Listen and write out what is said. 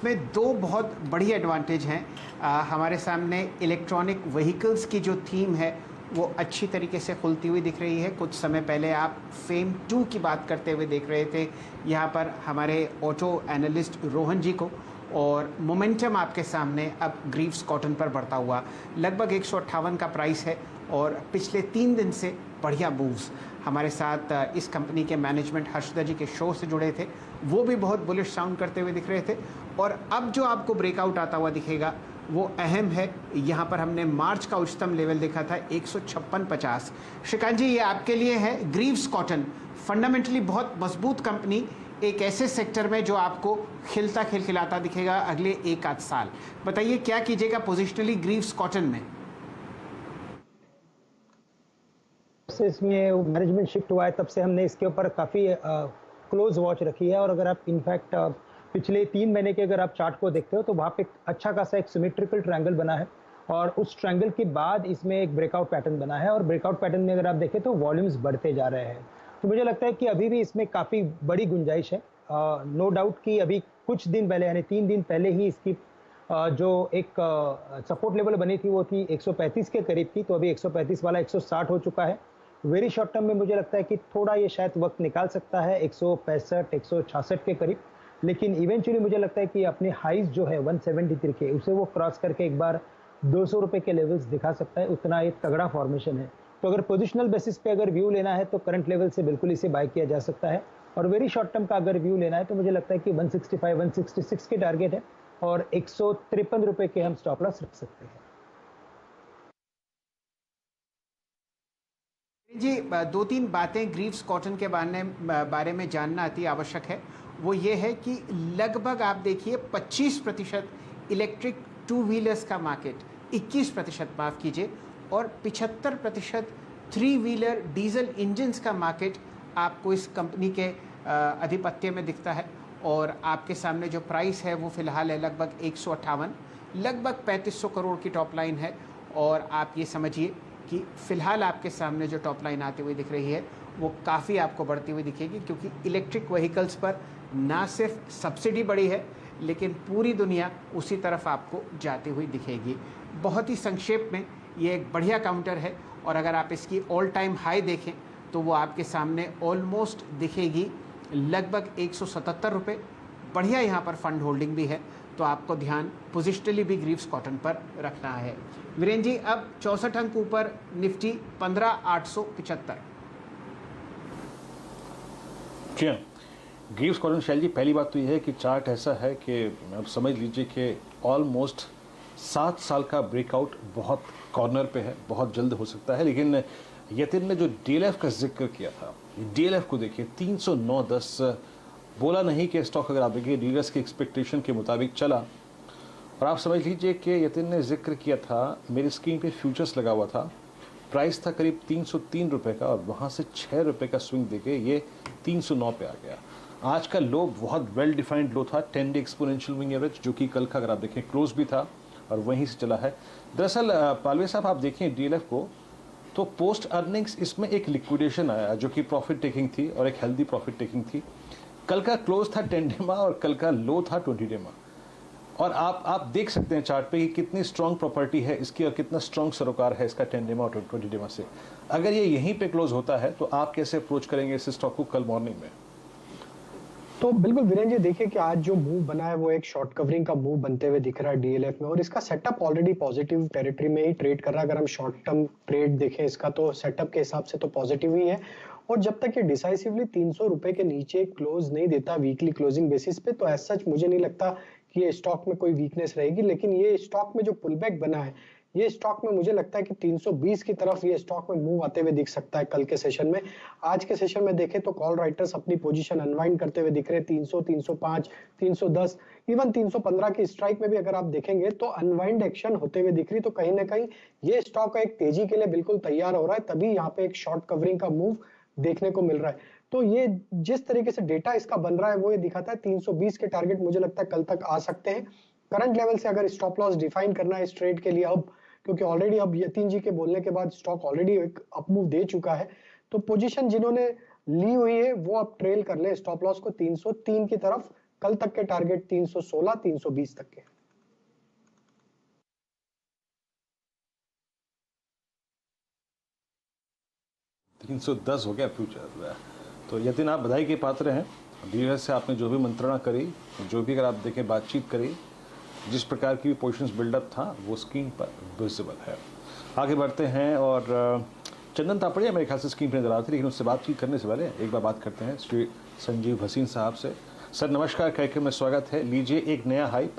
में दो बहुत बड़ी एडवांटेज हैं। हमारे सामने इलेक्ट्रॉनिक व्हीकल्स की जो थीम है वो अच्छी तरीके से खुलती हुई दिख रही है। कुछ समय पहले आप फेम 2 की बात करते हुए देख रहे थे यहाँ पर हमारे ऑटो एनालिस्ट रोहन जी को, और मोमेंटम आपके सामने अब ग्रीव्स कॉटन पर बढ़ता हुआ लगभग 158 का प्राइस है। और पिछले 3 दिन से बढ़िया मूव्स हमारे साथ इस कंपनी के मैनेजमेंट हर्षदा जी के शो से जुड़े थे, वो भी बहुत बुलिश साउंड करते हुए दिख रहे थे। और अब जो आपको ब्रेकआउट आता हुआ दिखेगा वो अहम है। यहाँ पर हमने मार्च का उच्चतम लेवल देखा था 156.50। श्रीकांत जी, ये आपके लिए है ग्रीव्स कॉटन, फंडामेंटली बहुत मजबूत कंपनी, एक ऐसे सेक्टर में जो आपको खिलता खिलखिलाता दिखेगा अगले 1 आध साल। बताइए क्या कीजिएगा पोजिशनली ग्रीव्स कॉटन में? से इसमें मैनेजमेंट शिफ्ट हुआ है तब से हमने इसके ऊपर काफ़ी क्लोज वॉच रखी है। और अगर आप इनफैक्ट पिछले 3 महीने के अगर आप चार्ट को देखते हो तो वहाँ पे अच्छा खासा एक सिमेट्रिकल ट्रायंगल बना है, और उस ट्रायंगल के बाद इसमें एक ब्रेकआउट पैटर्न बना है। और ब्रेकआउट पैटर्न में अगर आप देखें तो वॉल्यूम्स बढ़ते जा रहे हैं, तो मुझे लगता है कि अभी भी इसमें काफ़ी बड़ी गुंजाइश है। नो डाउट कि अभी कुछ दिन पहले यानी 3 दिन पहले ही इसकी जो एक सपोर्ट लेवल बनी थी वो थी 135 के करीब थी, तो अभी 135 वाला 160 हो चुका है। वेरी शॉर्ट टर्म में मुझे लगता है कि थोड़ा ये शायद वक्त निकाल सकता है 165 166 के करीब, लेकिन इवेंचुअली मुझे लगता है कि अपने हाइज जो है 173 के उसे वो क्रॉस करके एक बार 200 रुपए के लेवल्स दिखा सकता है। उतना एक तगड़ा फॉर्मेशन है, तो अगर पोजिशनल बेसिस पे अगर व्यू लेना है तो करंट लेवल से बिल्कुल इसे बाय किया जा सकता है। और वेरी शॉर्ट टर्म का अगर व्यू लेना है तो मुझे लगता है कि 165 166 के टारगेट है, और 153 रुपए के हम स्टॉप लॉस रख सकते हैं। जी, 2-3 बातें ग्रीव्स कॉटन के बारे में जानना अति आवश्यक है। वो ये है कि लगभग आप देखिए 25% इलेक्ट्रिक 2 व्हीलर्स का मार्केट, 21% माफ़ कीजिए, और 75% 3 व्हीलर डीजल इंजन्स का मार्केट आपको इस कंपनी के आधिपत्य में दिखता है। और आपके सामने जो प्राइस है वो फ़िलहाल है लगभग 158, लगभग 3500 करोड़ की टॉप लाइन है। और आप ये समझिए कि फ़िलहाल आपके सामने जो टॉप लाइन आती हुई दिख रही है वो काफ़ी आपको बढ़ती हुई दिखेगी, क्योंकि इलेक्ट्रिक व्हीकल्स पर ना सिर्फ सब्सिडी बढ़ी है लेकिन पूरी दुनिया उसी तरफ आपको जाती हुई दिखेगी। बहुत ही संक्षेप में ये एक बढ़िया काउंटर है, और अगर आप इसकी ऑल टाइम हाई देखें तो वो आपके सामने ऑलमोस्ट दिखेगी लगभग 177 रुपये। बढ़िया यहाँ पर फंड होल्डिंग भी है, तो आपको ध्यान पोजिशनली भी ग्रीव्स कॉटन पर रखना है। वीरेंद्र जी, अब 64 अंक ऊपर निफ्टी 15,875। जी हाँ, ग्रीव्स कॉटन शैल जी, पहली बात तो यह है कि चार्ट ऐसा है कि अब समझ लीजिए कि ऑलमोस्ट 7 साल का ब्रेकआउट बहुत कॉर्नर पे है, बहुत जल्द हो सकता है। लेकिन यतिन ने जो डीएलएफ का जिक्र किया था, डीएलएफ को देखिए 309.10, बोला नहीं कि स्टॉक अगर आप देखिए डीलर्स की एक्सपेक्टेशन के मुताबिक चला। और आप समझ लीजिए कि यतिन ने जिक्र किया था, मेरी स्क्रीन पे फ्यूचर्स लगा हुआ था, प्राइस था करीब 303 रुपये का, और वहाँ से 6 रुपये का स्विंग देके ये 309 पे आ गया। आज का लो बहुत वेल डिफाइंड लो था, 10 डे एक्सपोनेंशियल मूविंग एवरेज, जो कि कल का अगर आप देखें क्लोज भी था और वहीं से चला है। दरअसल पालवे साहब, आप देखें डीएलएफ को तो पोस्ट अर्निंग्स इसमें एक लिक्विडेशन आया जो कि प्रॉफिट टेकिंग थी, और एक हेल्दी प्रॉफिट टेकिंग थी। कल का क्लोज था 10 डेमा और कल का लो था 20 डेमा। और आप देख सकते हैं चार्ट पे कि कितनी स्ट्रॉन्ग प्रॉपर्टी है इसकी और कितना स्ट्रॉन्ग सरोकार है इसका 10 डेमा और 20 डेमा से। अगर ये यहीं पे क्लोज होता है तो आप कैसे अप्रोच करेंगे इस स्टॉक को कल मॉर्निंग में? तो बिल्कुल वीरेंद्र जी, देखिए कि आज जो मूव बना है वो एक शॉर्ट कवरिंग का मूव बनते हुए दिख रहा है डीएलएफ में, और इसका सेटअप ऑलरेडी पॉजिटिव टेरिटरी में ही ट्रेड कर रहा है। अगर हम शॉर्ट टर्म ट्रेड देखें इसका तो सेटअप के हिसाब से तो पॉजिटिव ही है। और जब तक ये डिसाइसिवली 300 रुपए के नीचे क्लोज नहीं देता वीकली क्लोजिंग बेसिस पे, तो एज सच मुझे नहीं लगता कि ये स्टॉक में कोई वीकनेस रहेगी। लेकिन ये स्टॉक में जो पुलबैक बना है, ये स्टॉक में मुझे लगता है कि 320 की तरफ ये स्टॉक में मूव आते हुए दिख सकता है कल के सेशन में। आज के सेशन में देखें तो कॉल राइटर्स अपनी पोजीशन अनवाइंड करते हुए दिख रहे हैं। 300, 305, 310, इवन 315 की स्ट्राइक में भी अगर आप देखेंगे तो अनवाइंड एक्शन होते हुए दिख रही। तो कहीं ना कहीं ये स्टॉक एक तेजी के लिए बिल्कुल तैयार हो रहा है, तभी यहाँ पे एक शॉर्ट कवरिंग का मूव देखने को मिल रहा है। तो ये जिस तरीके से डेटा इसका बन रहा है वो ये दिखाता है 320 के टारगेट मुझे लगता है कल तक आ सकते हैं। करंट लेवल से अगर स्टॉप लॉस डिफाइन करना है इस ट्रेड के लिए अब, क्योंकि ऑलरेडी अब यतीन जी के बोलने के बाद स्टॉक ऑलरेडी एक अपमूव दे चुका है, तो पोजीशन जिन्होंने ली हुई है वो अब ट्रेल कर ले स्टॉप लॉस को 303 की तरफ कल तक के टारगेट 316 320 तक के। 310 हो गया फ्यूचर। तो यतिन आप बधाई के पात्र हैं। डीएलएफ से आपने जो भी मंत्रणा करी, जो भी अगर आप देखें बातचीत करी, जिस प्रकार की पोजिशंस बिल्डअप था वो स्क्रीन पर विजिबल है। आगे बढ़ते हैं और चंदन तापड़िया मेरे ख्याल से स्क्रीन पर नजर आते, लेकिन उससे बातचीत करने से पहले एक बार बात करते हैं श्री संजीव भसीन साहब से। सर नमस्कार, कार्यक्रम में स्वागत है। लीजिए एक नया हाई